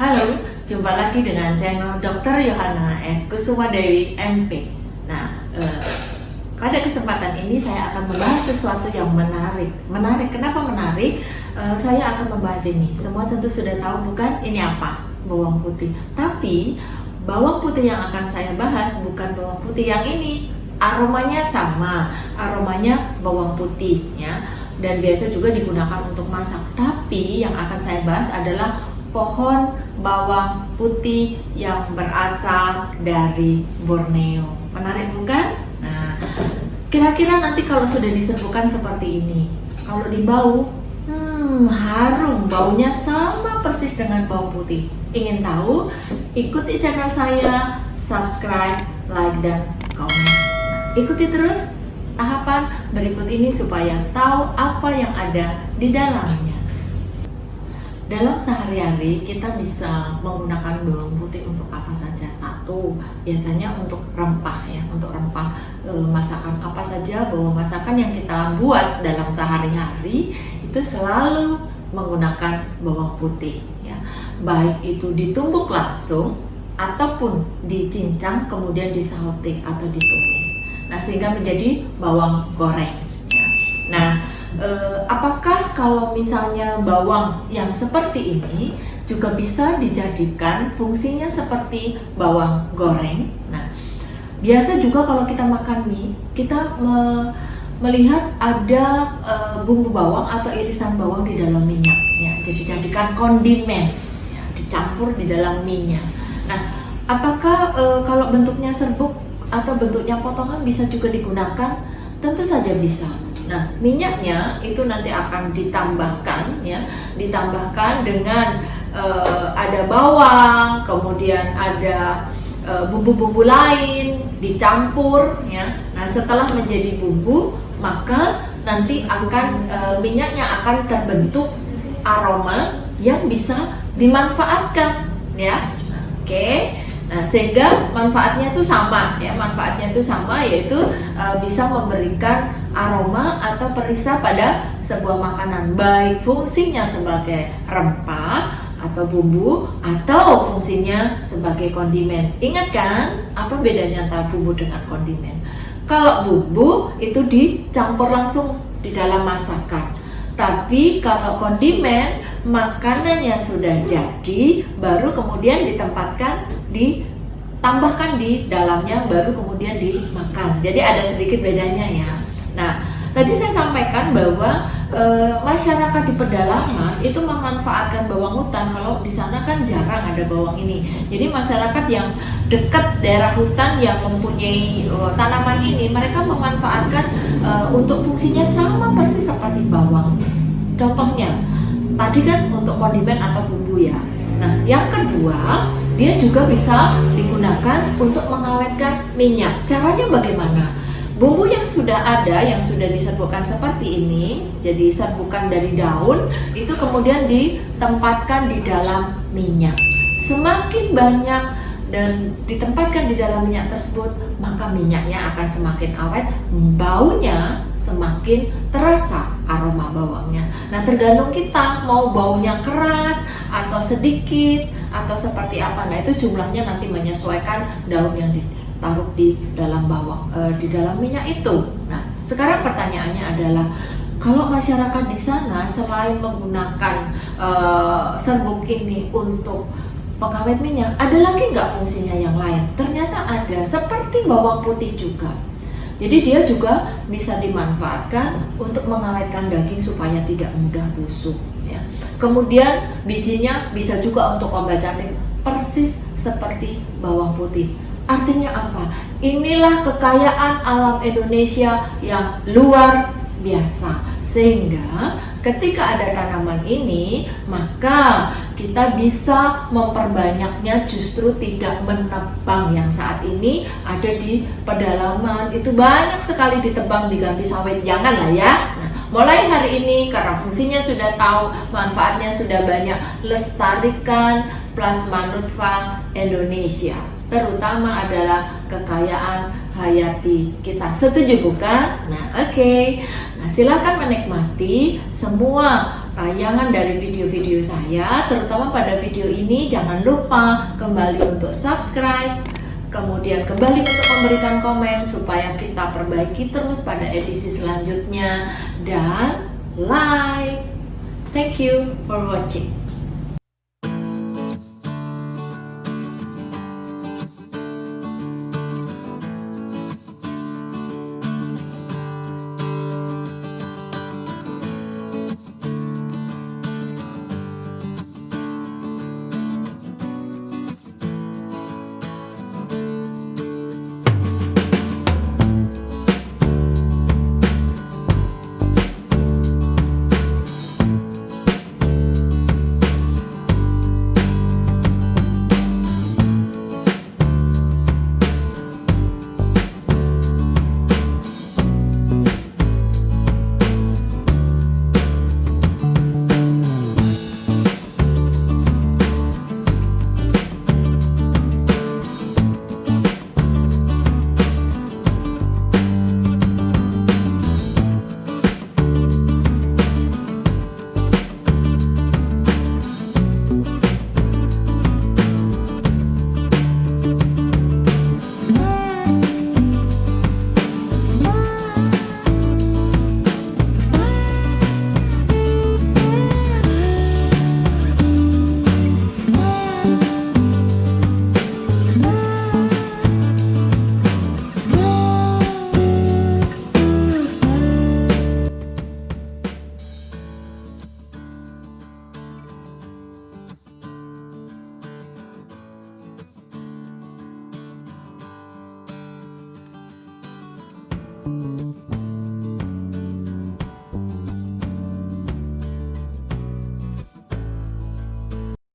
Halo, jumpa lagi dengan channel Dr. Yohana S. Kusumadewi MP. Nah, pada kesempatan ini saya akan membahas sesuatu yang menarik. Kenapa menarik? Saya akan membahas ini. Semua tentu sudah tahu bukan? Ini apa? Bawang putih. Tapi bawang putih yang akan saya bahas bukan bawang putih yang ini. Aromanya sama, aromanya bawang putih ya. Dan biasa juga digunakan untuk masak. Tapi yang akan saya bahas adalah pohon bawang putih yang berasal dari Borneo. Menarik bukan? Nah, kira-kira nanti kalau sudah diserbukan seperti ini, kalau dibau, harum, baunya sama persis dengan bawang putih. Ingin tahu? Ikuti channel saya, subscribe, like, dan komen. Ikuti terus tahapan berikut ini supaya tahu apa yang ada di dalamnya. Dalam sehari-hari kita bisa menggunakan bawang putih untuk apa saja. Satu, biasanya untuk rempah ya, untuk rempah masakan apa saja, bawang masakan yang kita buat dalam sehari-hari itu selalu menggunakan bawang putih ya. Baik itu ditumbuk langsung ataupun dicincang kemudian disaute atau ditumis. Nah, sehingga menjadi bawang goreng ya. Nah, apakah kalau misalnya bawang yang seperti ini juga bisa dijadikan fungsinya seperti bawang goreng? Nah, biasa juga kalau kita makan mie, kita melihat ada bumbu bawang atau irisan bawang di dalam minyak ya. Jadi dijadikan kondimen ya, dicampur di dalam minyak. Nah, apakah kalau bentuknya serbuk atau bentuknya potongan bisa juga digunakan? Tentu saja bisa. Nah, minyaknya itu nanti akan ditambahkan ya, ditambahkan dengan ada bawang, kemudian ada bumbu-bumbu lain dicampur ya. Nah, setelah menjadi bumbu, maka nanti akan minyaknya akan terbentuk aroma yang bisa dimanfaatkan ya. Oke. Nah, sehingga manfaatnya itu sama ya, yaitu bisa memberikan aroma atau perisa pada sebuah makanan, baik fungsinya sebagai rempah atau bumbu atau fungsinya sebagai kondimen. Ingat kan apa bedanya antara bumbu dengan kondimen? Kalau bumbu itu dicampur langsung di dalam masakan. Tapi kalau kondimen, makanannya sudah jadi, baru kemudian ditambahkan di dalamnya, baru kemudian dimakan. Jadi ada sedikit bedanya ya. Nah, tadi saya sampaikan bahwa masyarakat di pedalaman itu memanfaatkan bawang hutan. Kalau di sana kan jarang ada bawang ini. Jadi masyarakat yang dekat daerah hutan yang mempunyai tanaman ini, mereka memanfaatkan untuk fungsinya sama persis seperti bawang. Contohnya, tadi kan untuk kondimen atau bumbu ya. Nah, yang kedua, dia juga bisa digunakan untuk mengawetkan minyak. Caranya bagaimana? Bumbu yang sudah ada, yang sudah diserbukan seperti ini, jadi serbukan dari daun, itu kemudian ditempatkan di dalam minyak. Semakin banyak dan ditempatkan di dalam minyak tersebut, maka minyaknya akan semakin awet, baunya semakin terasa aroma bawangnya. Nah, tergantung kita mau baunya keras atau sedikit atau seperti apa. Nah, itu jumlahnya nanti menyesuaikan daun yang ditaruh di dalam bawang, di dalam minyak itu. Nah, sekarang pertanyaannya adalah, kalau masyarakat di sana selain menggunakan serbuk ini untuk pengawet minyak, ada lagi nggak fungsinya yang lain? Ternyata ada, seperti bawang putih juga. Jadi dia juga bisa dimanfaatkan untuk mengawetkan daging supaya tidak mudah busuk ya. Kemudian bijinya bisa juga untuk obat cacing, persis seperti bawang putih. Artinya apa? Inilah kekayaan alam Indonesia yang luar biasa. Sehingga ketika ada tanaman ini, maka kita bisa memperbanyaknya, justru tidak menebang. Yang saat ini ada di pedalaman itu banyak sekali ditebang, diganti sawit, janganlah ya. Nah, mulai hari ini karena fungsinya sudah tahu, manfaatnya sudah banyak, lestarikan plasma Indonesia, terutama adalah kekayaan hayati kita. Setuju bukan? Nah, oke. Nah, silakan menikmati semua tayangan dari video-video saya, terutama pada video ini. Jangan lupa kembali untuk subscribe, kemudian kembali untuk memberikan komen supaya kita perbaiki terus pada edisi selanjutnya, dan like. Thank you for watching. Thank you.